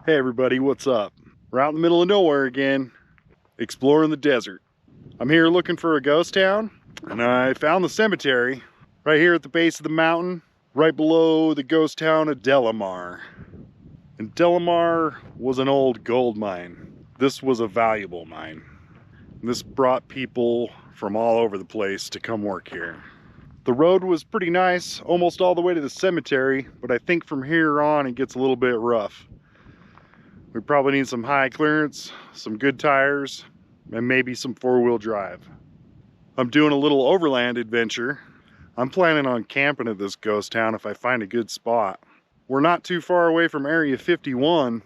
Hey everybody, what's up? We're out in the middle of nowhere again, exploring the desert. I'm here looking for a ghost town, and I found the cemetery right here at the base of the mountain, right below the ghost town of Delamar. And Delamar was an old gold mine. This was a valuable mine. This brought people from all over the place to come work here. The road was pretty nice, almost all the way to the cemetery, but I think from here on it gets a little bit rough. We probably need some high clearance, some good tires, and maybe some four-wheel drive. I'm doing a little overland adventure. I'm planning on camping at this ghost town if I find a good spot. We're not too far away from Area 51.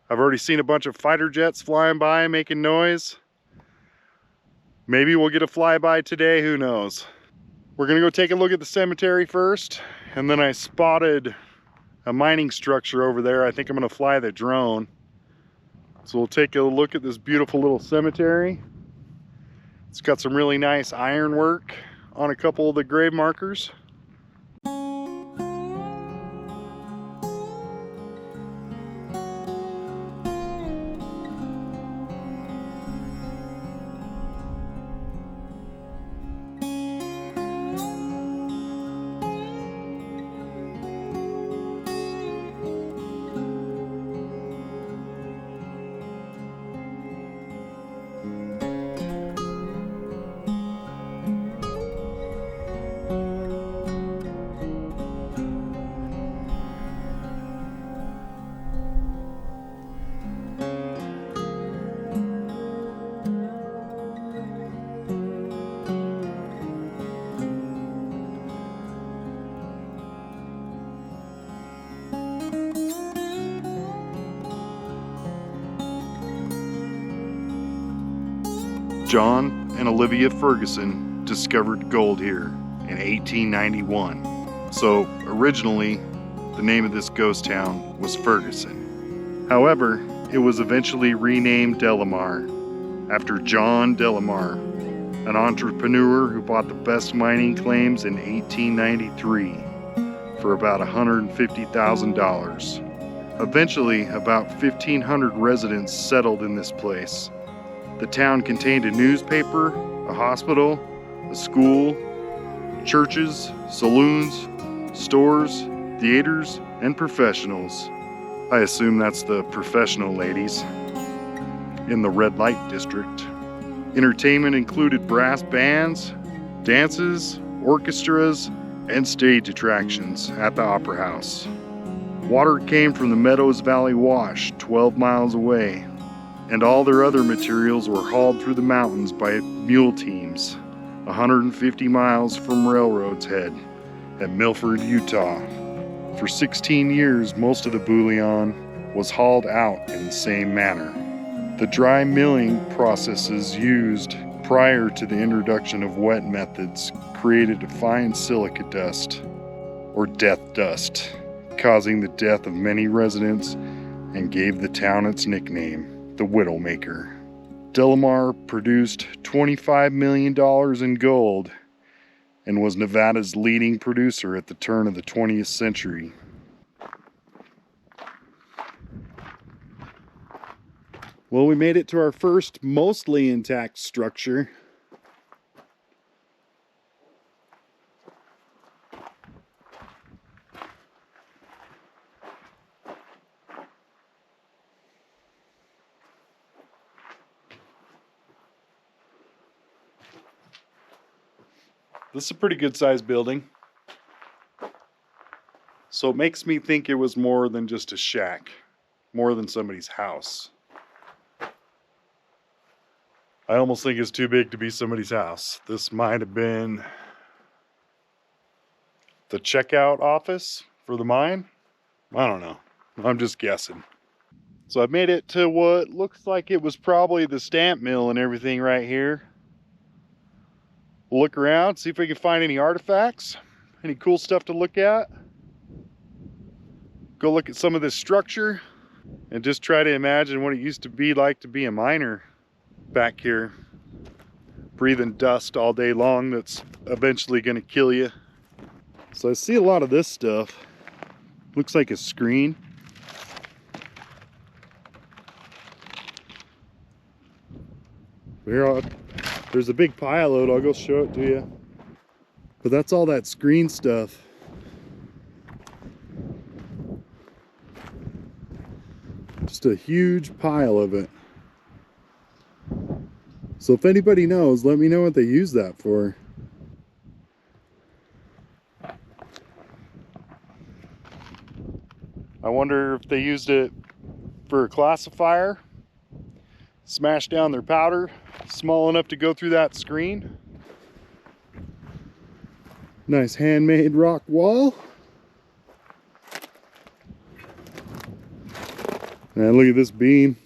I've already seen a bunch of fighter jets flying by making noise. Maybe we'll get a flyby today, who knows. We're gonna go take a look at the cemetery first, and then I spotted a mining structure over there. I think I'm gonna fly the drone. So we'll take a look at this beautiful little cemetery. It's got some really nice ironwork on a couple of the grave markers. John and Olivia Ferguson discovered gold here in 1891. So originally, the name of this ghost town was Ferguson. However, it was eventually renamed Delamar after John Delamar, an entrepreneur who bought the best mining claims in 1893 for about $150,000. Eventually, about 1,500 residents settled in this place. The town contained a newspaper, a hospital, a school, churches, saloons, stores, theaters, and professionals. I assume that's the professional ladies in the red light district. Entertainment included brass bands, dances, orchestras, and stage attractions at the Opera House. Water came from the Meadows Valley Wash 12 miles away, and all their other materials were hauled through the mountains by mule teams 150 miles from Railroad's Head at Milford, Utah. For 16 years, most of the bullion was hauled out in the same manner. The dry milling processes used prior to the introduction of wet methods created a fine silica dust, or death dust, causing the death of many residents and gave the town its nickname, the Widowmaker. Delamar produced $25 million in gold and was Nevada's leading producer at the turn of the 20th century. Well, we made it to our first mostly intact structure. This is a pretty good sized building. So it makes me think it was more than just a shack, more than somebody's house. I almost think it's too big to be somebody's house. This might have been the checkout office for the mine. I don't know. I'm just guessing. So I've made it to what looks like it was probably the stamp mill and everything right here. We'll look around, see if we can find any artifacts, any cool stuff to look at. Go look at some of this structure and just try to imagine what it used to be like to be a miner back here, breathing dust all day long that's eventually going to kill you. So I see a lot of this stuff. Looks like a screen. Here, there's a big pile load. I'll go show it to you. But that's all that screen stuff. Just a huge pile of it. So if anybody knows, let me know what they use that for. I wonder if they used it for a classifier, smash down their powder small enough to go through that screen. Nice handmade rock wall. And look at this beam,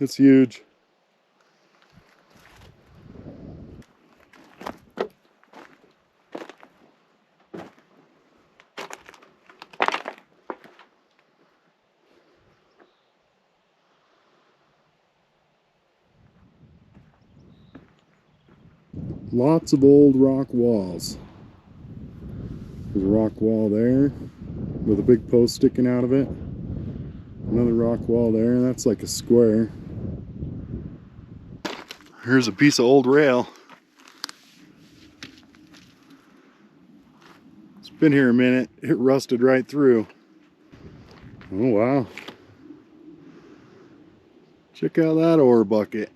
it's huge. Lots of old rock walls. There's a rock wall there with a big post sticking out of it. Another rock wall there, that's like a square. Here's a piece of old rail. It's been here a minute. It rusted right through. Oh wow. Check out that ore bucket.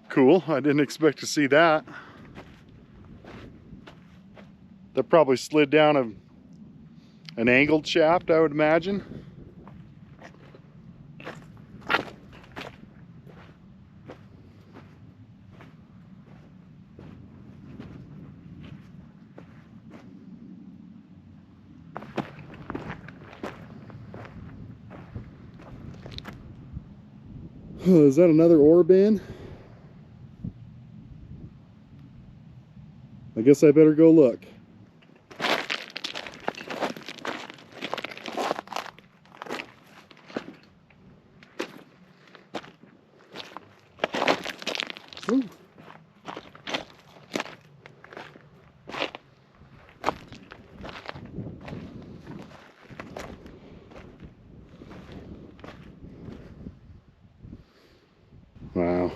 Cool, I didn't expect to see that. That probably slid down an angled shaft, I would imagine. Is that another ore bin? I guess I better go look. Ooh. Wow.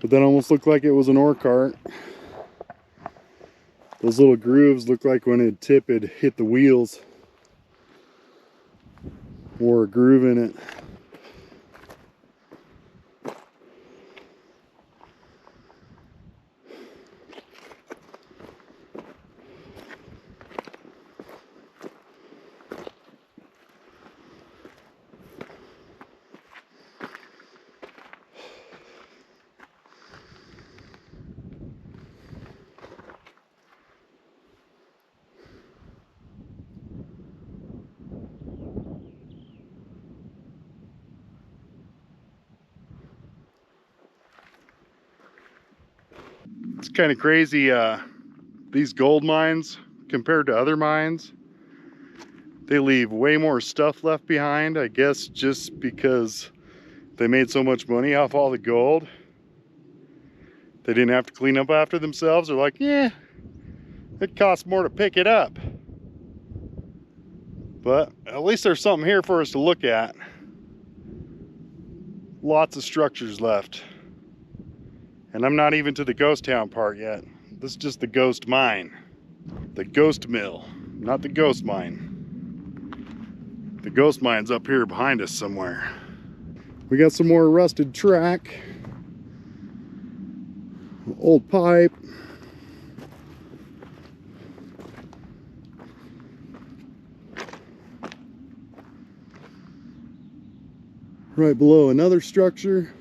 But that almost looked like it was an ore cart. Those little grooves look like when it'd tip, it'd hit the wheels or a groove in it. It's kind of crazy, these gold mines compared to other mines, they leave way more stuff left behind, I guess just because they made so much money off all the gold. They didn't have to clean up after themselves. They're like, yeah, it costs more to pick it up. But at least there's something here for us to look at. Lots of structures left. And I'm not even to the ghost town part yet. This is just the ghost mine. The ghost mill, not the ghost mine. The ghost mine's up here behind us somewhere. We got some more rusted track. Old pipe. Right below another structure.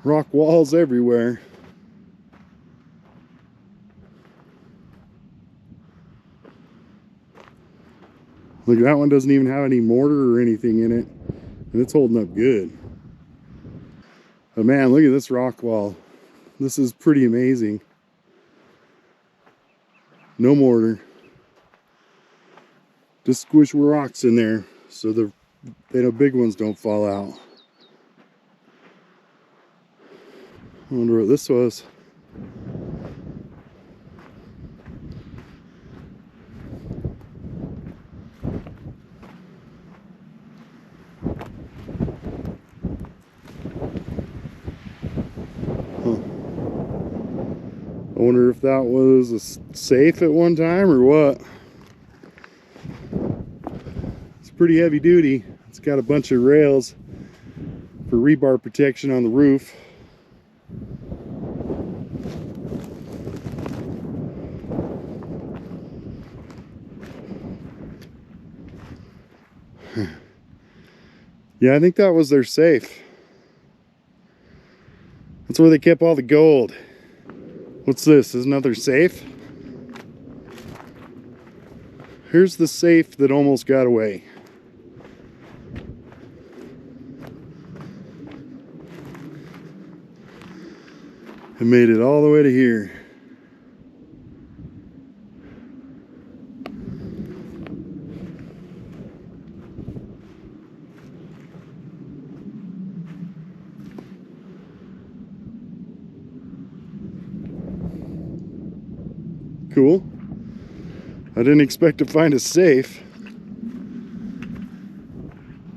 Rock walls everywhere. Look, that one doesn't even have any mortar or anything in it, and it's holding up good. But man, look at this rock wall. This is pretty amazing. No mortar. Just squish rocks in there so the big ones don't fall out. I wonder what this was. I wonder if that was a safe at one time or what. It's pretty heavy duty. It's got a bunch of rails for rebar protection on the roof. Yeah, I think that was their safe. That's where they kept all the gold. What's this? Is another safe? Here's the safe that almost got away. It made it all the way to here. Cool. I didn't expect to find a safe.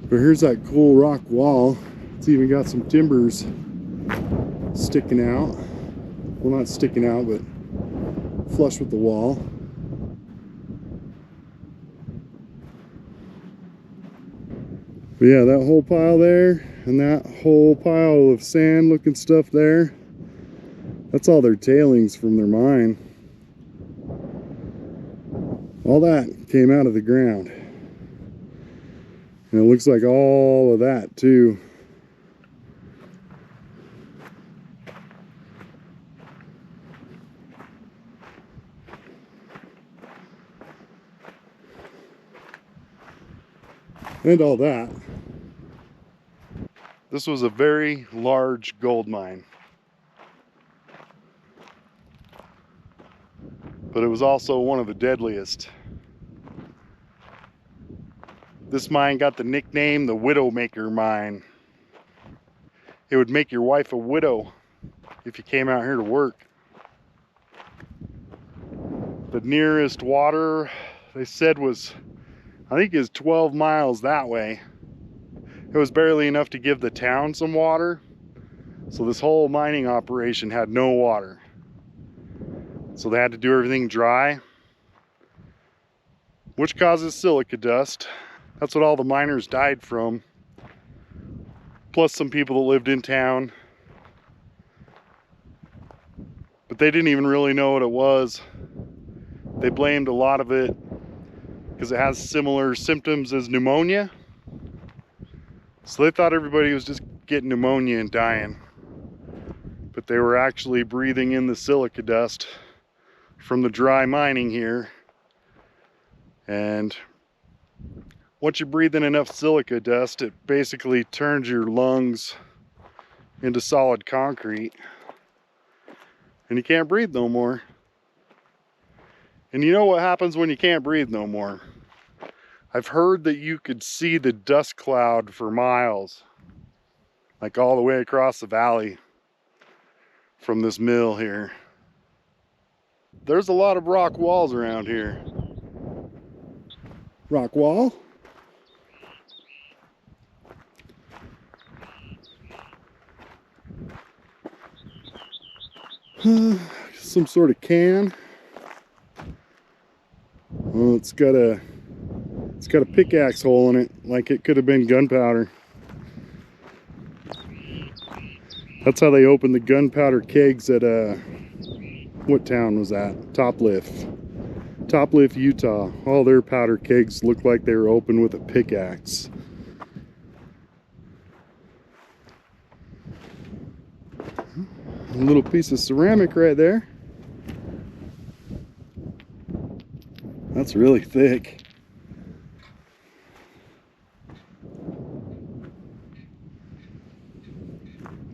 But here's that cool rock wall. It's even got some timbers sticking out. Well, not sticking out, but flush with the wall. But yeah, that whole pile there and that whole pile of sand looking stuff there, that's all their tailings from their mine. All that came out of the ground. And it looks like all of that too. And all that. This was a very large gold mine. But it was also one of the deadliest. This mine got the nickname the Widowmaker mine. It would make your wife a widow if you came out here to work. The nearest water, they said, was, I think is 12 miles that way. It was barely enough to give the town some water. So this whole mining operation had no water. So they had to do everything dry, which causes silica dust. That's what all the miners died from. Plus some people that lived in town. But they didn't even really know what it was. They blamed a lot of it because it has similar symptoms as pneumonia. So they thought everybody was just getting pneumonia and dying. But they were actually breathing in the silica dust from the dry mining here. And once you breathe in enough silica dust, it basically turns your lungs into solid concrete. And you can't breathe no more. And you know what happens when you can't breathe no more? I've heard that you could see the dust cloud for miles, like all the way across the valley from this mill here. There's a lot of rock walls around here. Rock wall? Some sort of can. Well, it's got a pickaxe hole in it, like it could have been gunpowder. That's how they opened the gunpowder kegs at what town was that? Topliff, Utah. All their powder kegs looked like they were opened with a pickaxe. A little piece of ceramic right there. That's really thick.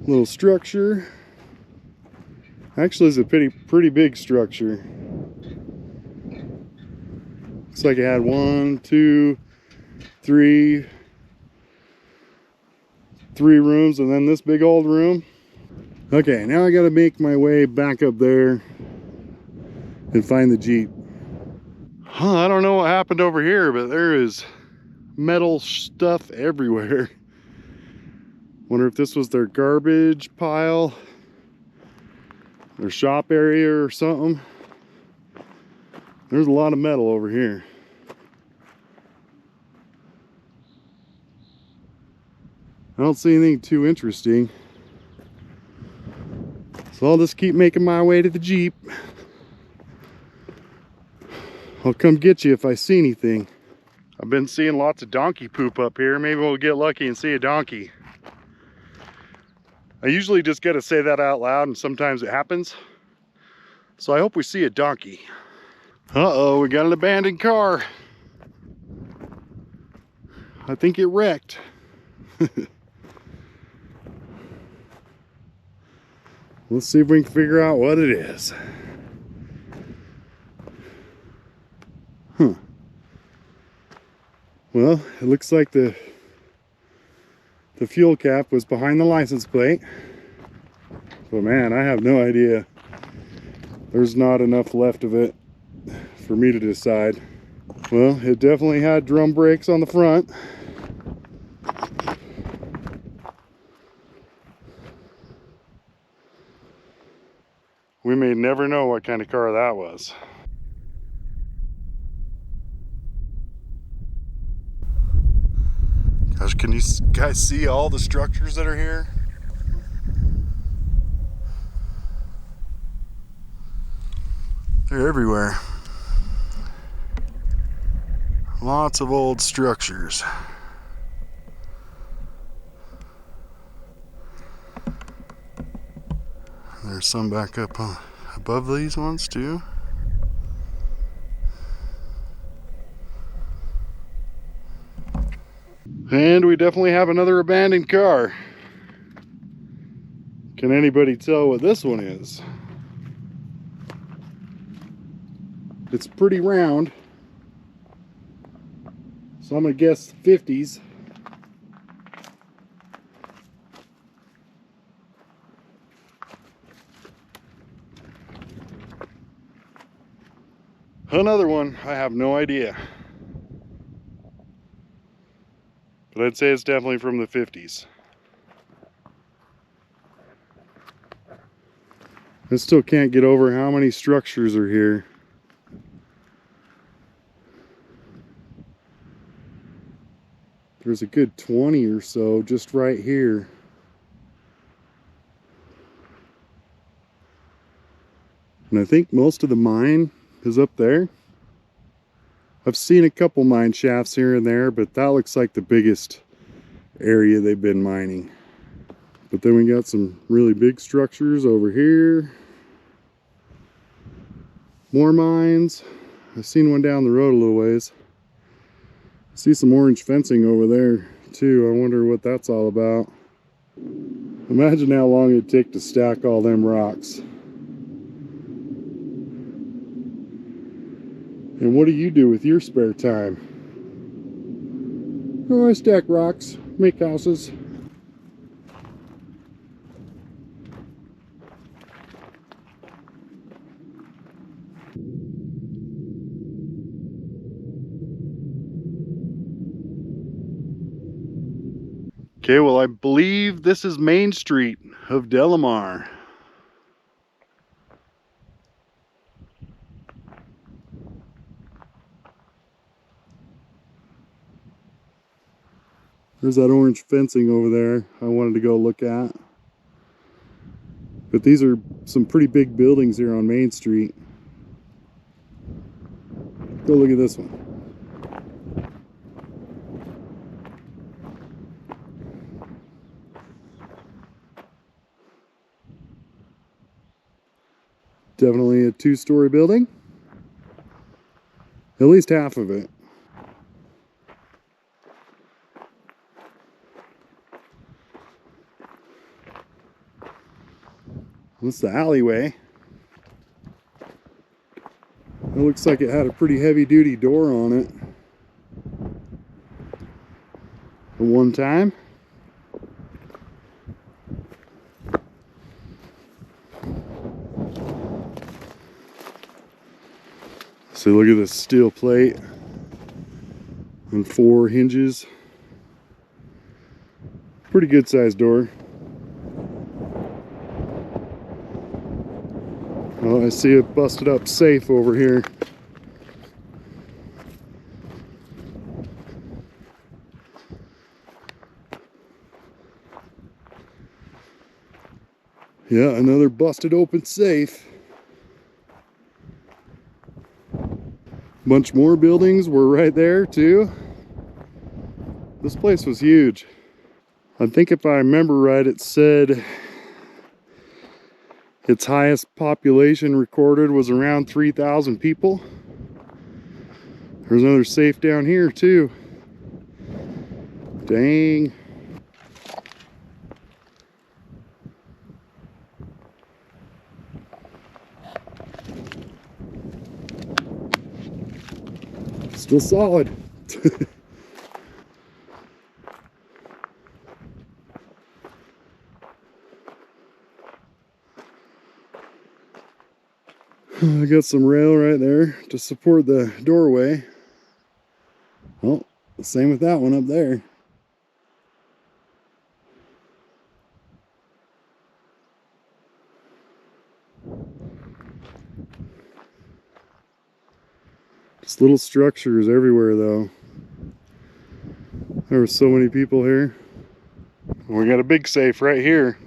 Little structure. Actually, it's a pretty big structure. Looks like it had 1, 2, 3 rooms, and then this big old room. Okay, now I gotta make my way back up there and find the Jeep. I don't know what happened over here, but there is metal stuff everywhere. Wonder if this was their garbage pile, their shop area or something. There's a lot of metal over here. I don't see anything too interesting, so I'll just keep making my way to the Jeep. I'll come get you if I see anything. I've been seeing lots of donkey poop up here. Maybe we'll get lucky and see a donkey. I usually just gotta say that out loud, and sometimes it happens. So I hope we see a donkey. Uh-oh, we got an abandoned car. I think it wrecked. Let's see if we can figure out what it is. Huh. Well, it looks like the fuel cap was behind the license plate. But man, I have no idea. There's not enough left of it for me to decide. Well, it definitely had drum brakes on the front. We may never know what kind of car that was. Gosh, can you guys see all the structures that are here? They're everywhere. Lots of old structures. There's some back up above these ones too. And we definitely have another abandoned car. Can anybody tell what this one is? It's pretty round, so I'm gonna guess 50s. Another one, I have no idea. But I'd say it's definitely from the 50s. I still can't get over how many structures are here. There's a good 20 or so just right here. And I think most of the mine is up there. I've seen a couple mine shafts here and there, but that looks like the biggest area they've been mining. But then we got some really big structures over here. More mines. I've seen one down the road a little ways. I see some orange fencing over there too. I wonder what that's all about. Imagine how long it'd take to stack all them rocks. And what do you do with your spare time? Oh, I stack rocks, make houses. Okay, well, I believe this is Main Street of Delamar. There's that orange fencing over there I wanted to go look at. But these are some pretty big buildings here on Main Street. Go look at this one. Definitely a two-story building. At least half of it. That's the alleyway. It looks like it had a pretty heavy-duty door on it at one time. So look at this steel plate and 4 hinges. Pretty good sized door. Oh, I see a busted up safe over here. Yeah, another busted open safe. Bunch more buildings were right there too. This place was huge. I think if I remember right, it said its highest population recorded was around 3,000 people. There's another safe down here too. Dang. Still solid. I got some rail right there to support the doorway. Oh, same with that one up there. Just little structures everywhere though. There were so many people here. We got a big safe right here.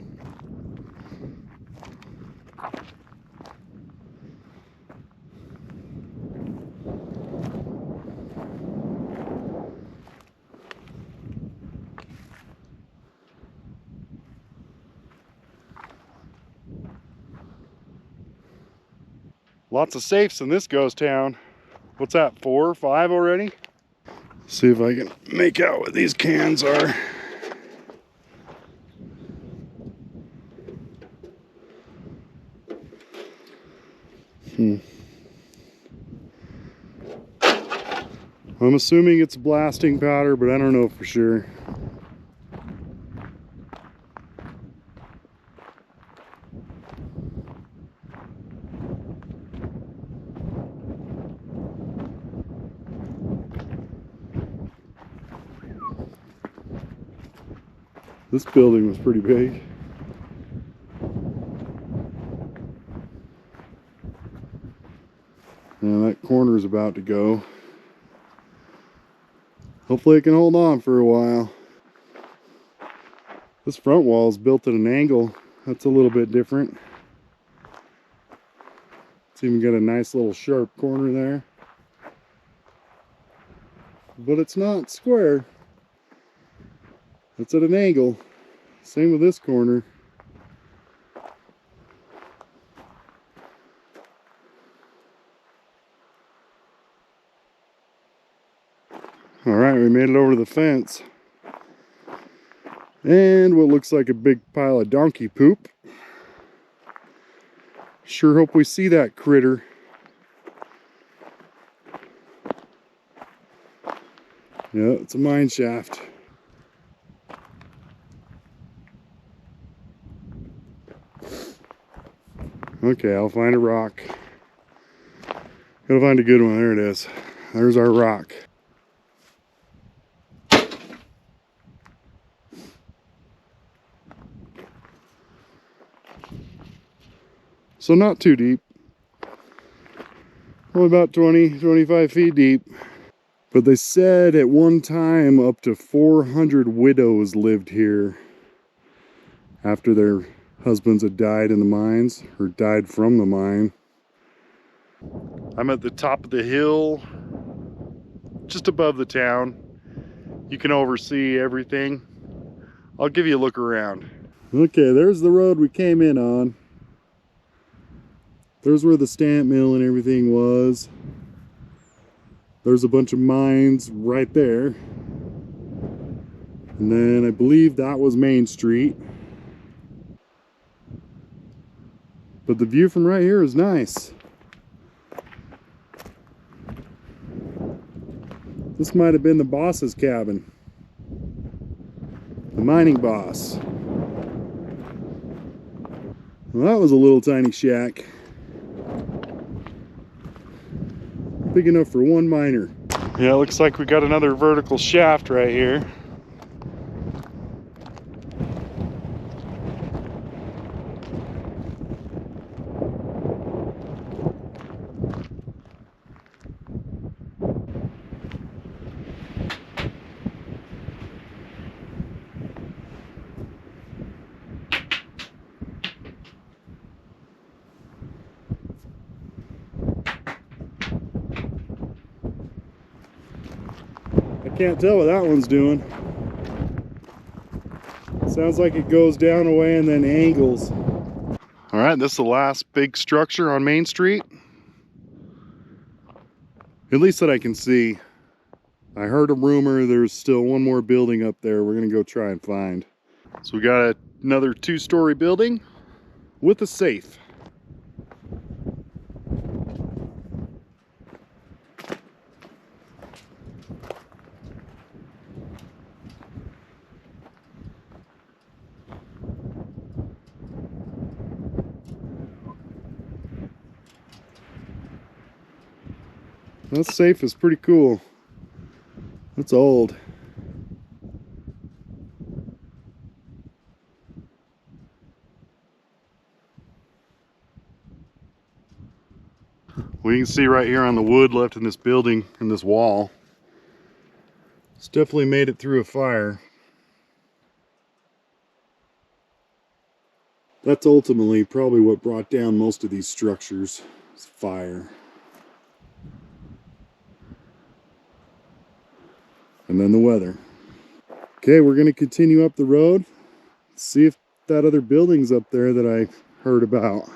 Lots of safes in this ghost town. What's that, 4 or 5 already? See if I can make out what these cans are. I'm assuming it's blasting powder, but I don't know for sure. This building was pretty big. Now that corner is about to go. Hopefully it can hold on for a while. This front wall is built at an angle. That's a little bit different. It's even got a nice little sharp corner there. But it's not square. It's at an angle. Same with this corner. Alright, we made it over to the fence. And what looks like a big pile of donkey poop. Sure hope we see that critter. Yeah, it's a mine shaft. Okay, I'll find a rock. Gotta find a good one. There it is. There's our rock. So not too deep. Only about 20-25 feet deep. But they said at one time up to 400 widows lived here after their husbands had died in the mines, or died from the mine. I'm at the top of the hill, just above the town. You can oversee everything. I'll give you a look around. Okay, there's the road we came in on. There's where the stamp mill and everything was. There's a bunch of mines right there. And then I believe that was Main Street. But the view from right here is nice. This might have been the boss's cabin. The mining boss. Well, that was a little tiny shack. Big enough for one miner. Yeah, it looks like we got another vertical shaft right here. Can't tell what that one's doing. Sounds like it goes down away and then angles. All right, this is the last big structure on Main Street. At least that I can see. I heard a rumor there's still one more building up there we're gonna go try and find. So we got another 2-story building with a safe. That safe is pretty cool. It's old. We can see right here on the wood left in this building, in this wall. It's definitely made it through a fire. That's ultimately probably what brought down most of these structures, is fire. And then the weather. Okay, we're gonna continue up the road, see if that other building's up there that I heard about.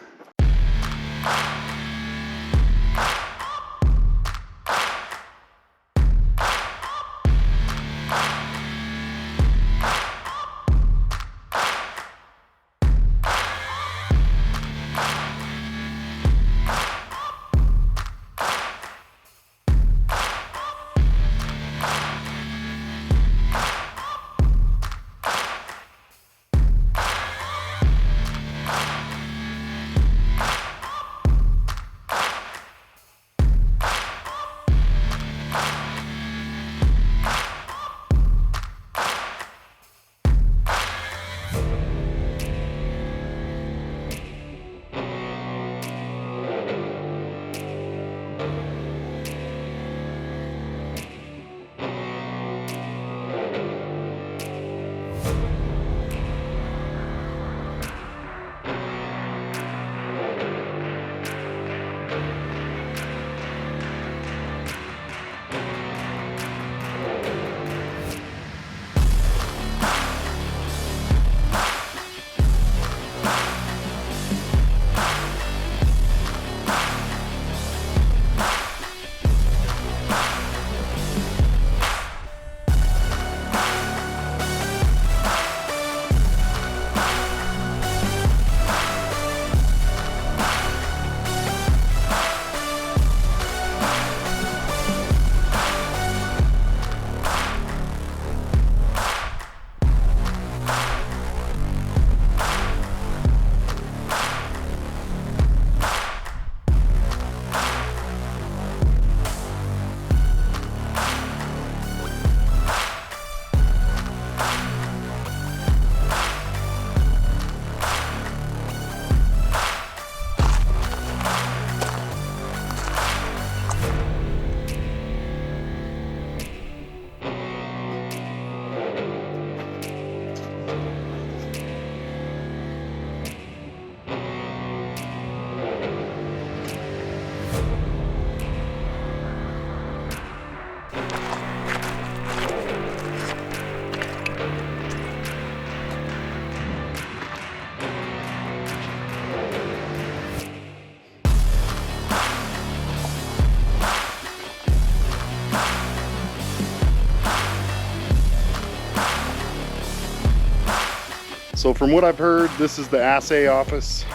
So from what I've heard, this is the assay office.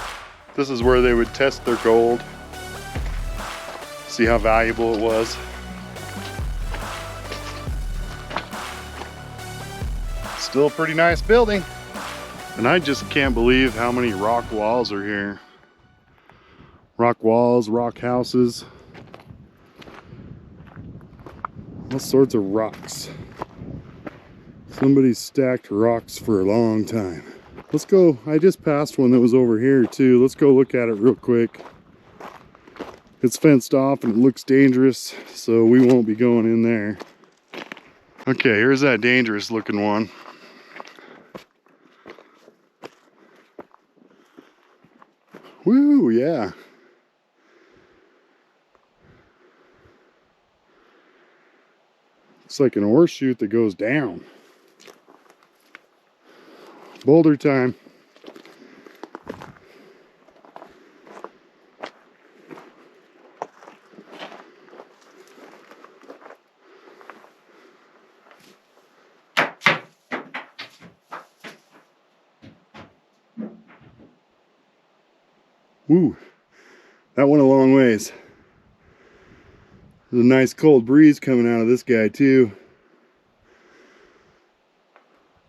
This is where they would test their gold, see how valuable it was. Still a pretty nice building. And I just can't believe how many rock walls are here. Rock walls, rock houses. All sorts of rocks. Somebody stacked rocks for a long time. Let's go. I just passed one that was over here too. Let's go look at it real quick. It's fenced off and it looks dangerous, so we won't be going in there. Okay, here's that dangerous looking one. Woo, yeah. It's like an ore chute that goes down. Boulder time. Woo, that went a long ways. There's a nice cold breeze coming out of this guy too.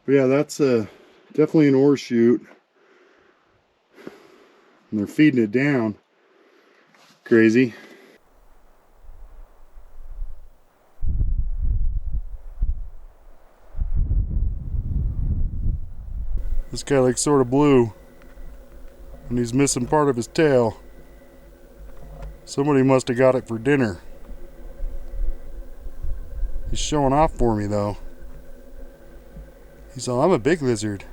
But yeah, that's definitely an ore chute. And they're feeding it down. Crazy. This guy looks sort of blue. And he's missing part of his tail. Somebody must have got it for dinner. He's showing off for me though. He's all, I'm a big lizard.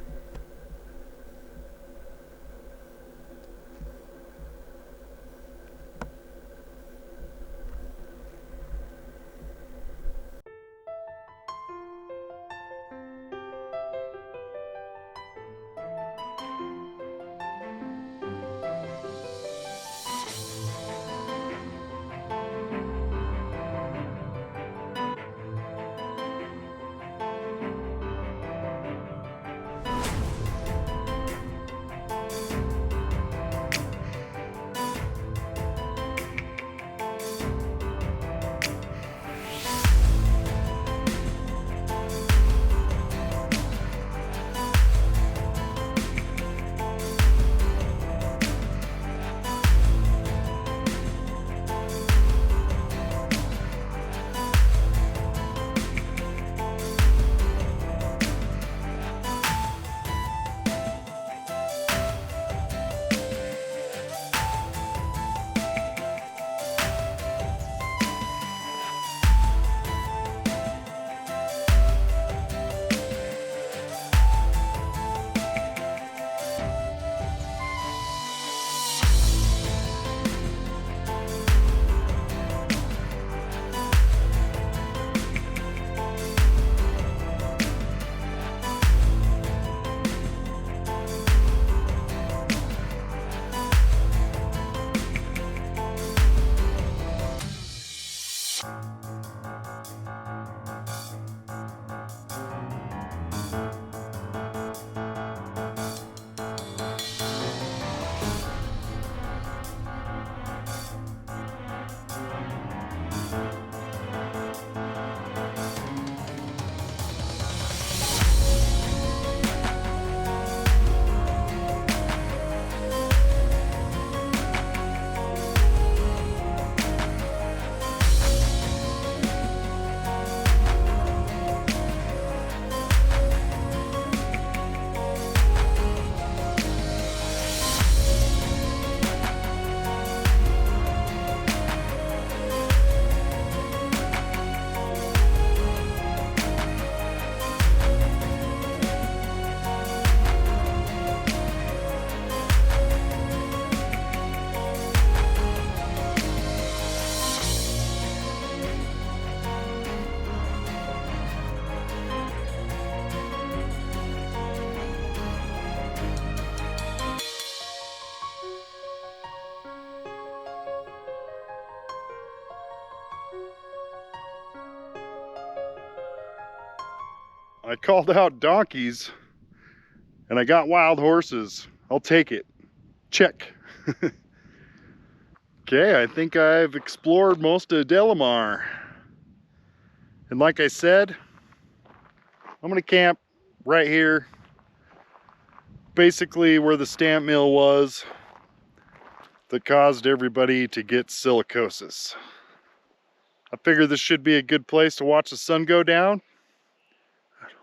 I called out donkeys and I got wild horses. I'll take it. Check. Okay, I think I've explored most of Delamar. And like I said, I'm gonna camp right here, basically where the stamp mill was that caused everybody to get silicosis. I figure this should be a good place to watch the sun go down.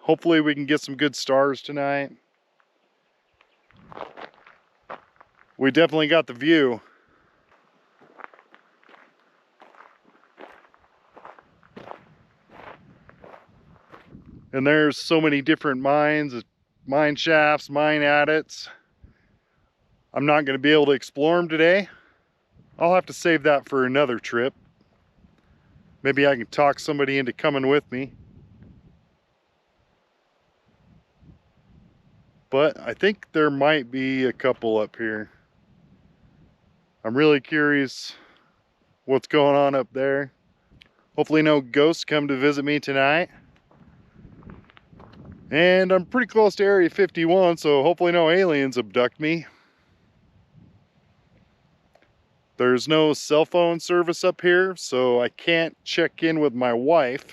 Hopefully we can get some good stars tonight. We definitely got the view. And there's so many different mines, mine shafts, mine adits. I'm not going to be able to explore them today. I'll have to save that for another trip. Maybe I can talk somebody into coming with me. But I think there might be a couple up here. I'm really curious what's going on up there. Hopefully no ghosts come to visit me tonight. And I'm pretty close to Area 51, so hopefully no aliens abduct me. There's no cell phone service up here, so I can't check in with my wife.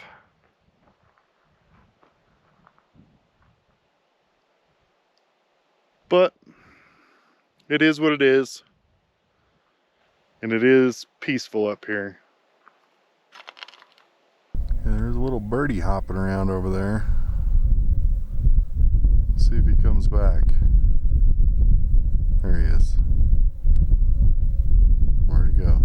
But it is what it is. And it is peaceful up here. Yeah, there's a little birdie hopping around over there. Let's see if he comes back. There he is. Where'd he go?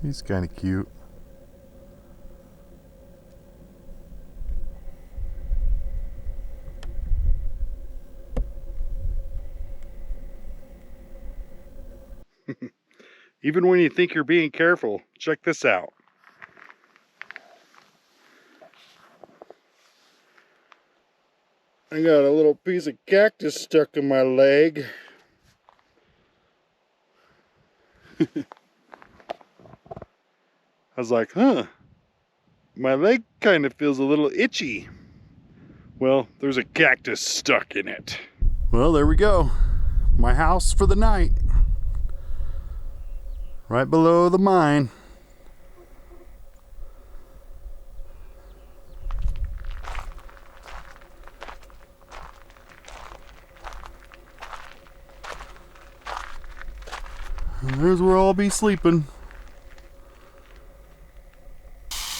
He's kind of cute. Even when you think you're being careful, check this out. I got a little piece of cactus stuck in my leg. I was like, huh, my leg kind of feels a little itchy. Well, there's a cactus stuck in it. Well, there we go. My house for the night. Right below the mine. And there's where I'll be sleeping.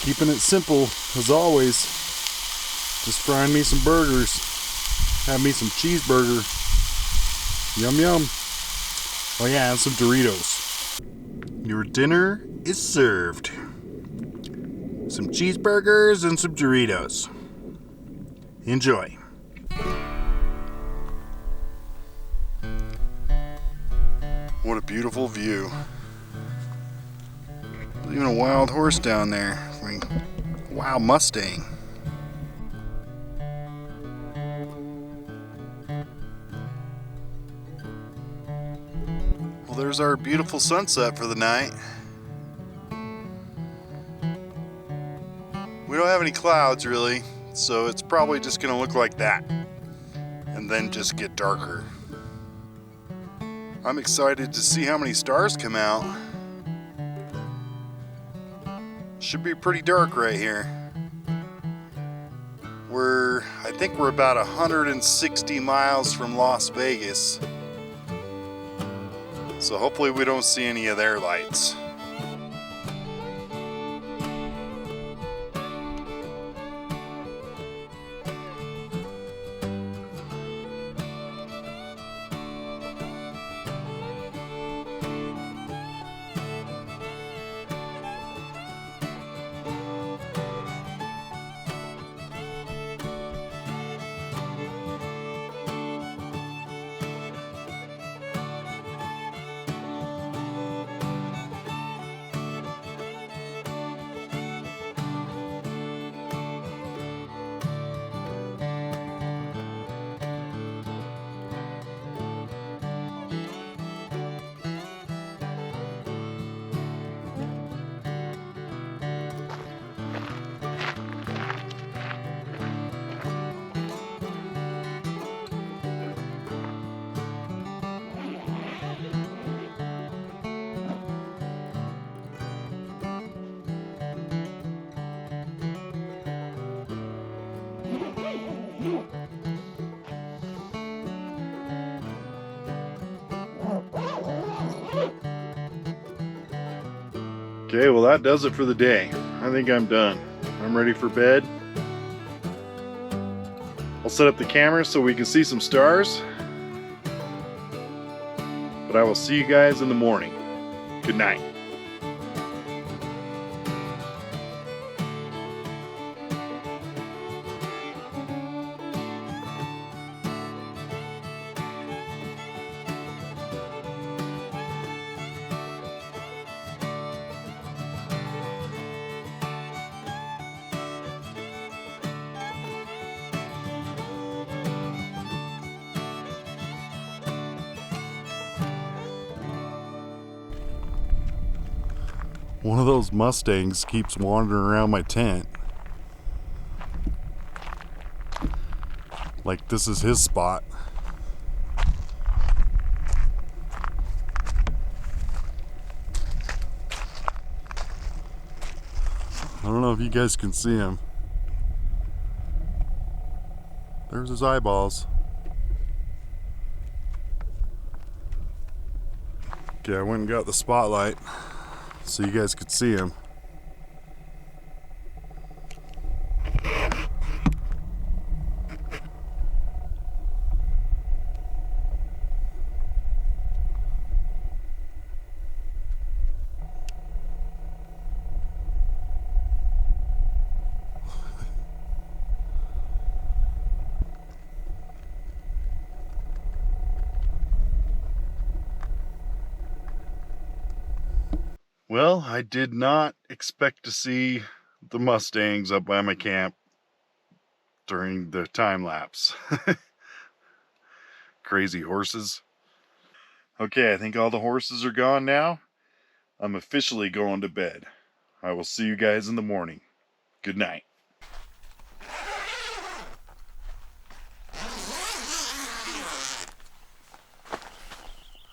Keeping it simple, as always. Just frying me some burgers. Have me some cheeseburger. Yum yum. Oh yeah, and some Doritos. Your dinner is served. Some cheeseburgers and some Doritos. Enjoy. What a beautiful view. There's even a wild horse down there. I mean, wild Mustang. Well, there's our beautiful sunset for the night. We don't have any clouds really, so it's probably just gonna look like that and then just get darker. I'm excited to see how many stars come out. Should be pretty dark right here. I think we're about 160 miles from Las Vegas. So hopefully we don't see any of their lights. Okay, well that does it for the day. I think I'm done. I'm ready for bed. I'll set up the camera so we can see some stars. But I will see you guys in the morning. Good night. One of those Mustangs keeps wandering around my tent. Like this is his spot. I don't know if you guys can see him. There's his eyeballs. Okay, I went and got the spotlight so you guys could see him. Well, I did not expect to see the Mustangs up by my camp during the time lapse. Crazy horses. Okay, I think all the horses are gone now. I'm officially going to bed. I will see you guys in the morning. Good night.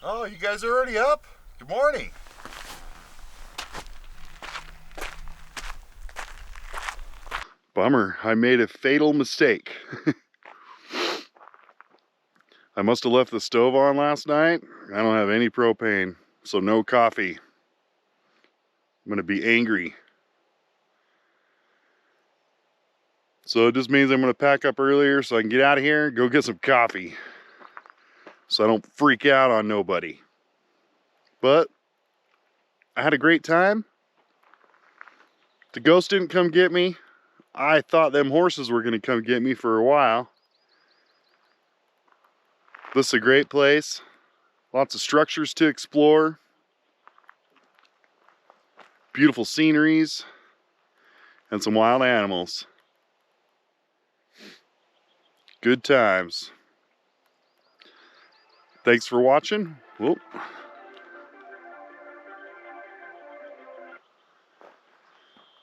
Oh, you guys are already up? Good morning. Bummer, I made a fatal mistake. I must have left the stove on last night. I don't have any propane, so no coffee. I'm gonna be angry. So it just means I'm gonna pack up earlier so I can get out of here and go get some coffee. So I don't freak out on nobody. But I had a great time. The ghost didn't come get me. I thought them horses were gonna come get me for a while. This is a great place. Lots of structures to explore. Beautiful sceneries. And some wild animals. Good times. Thanks for watching. Whoop.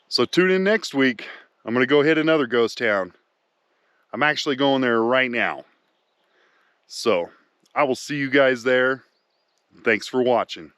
So tune in next week. I'm gonna go hit another ghost town. I'm actually going there right now. So I will see you guys there. Thanks for watching.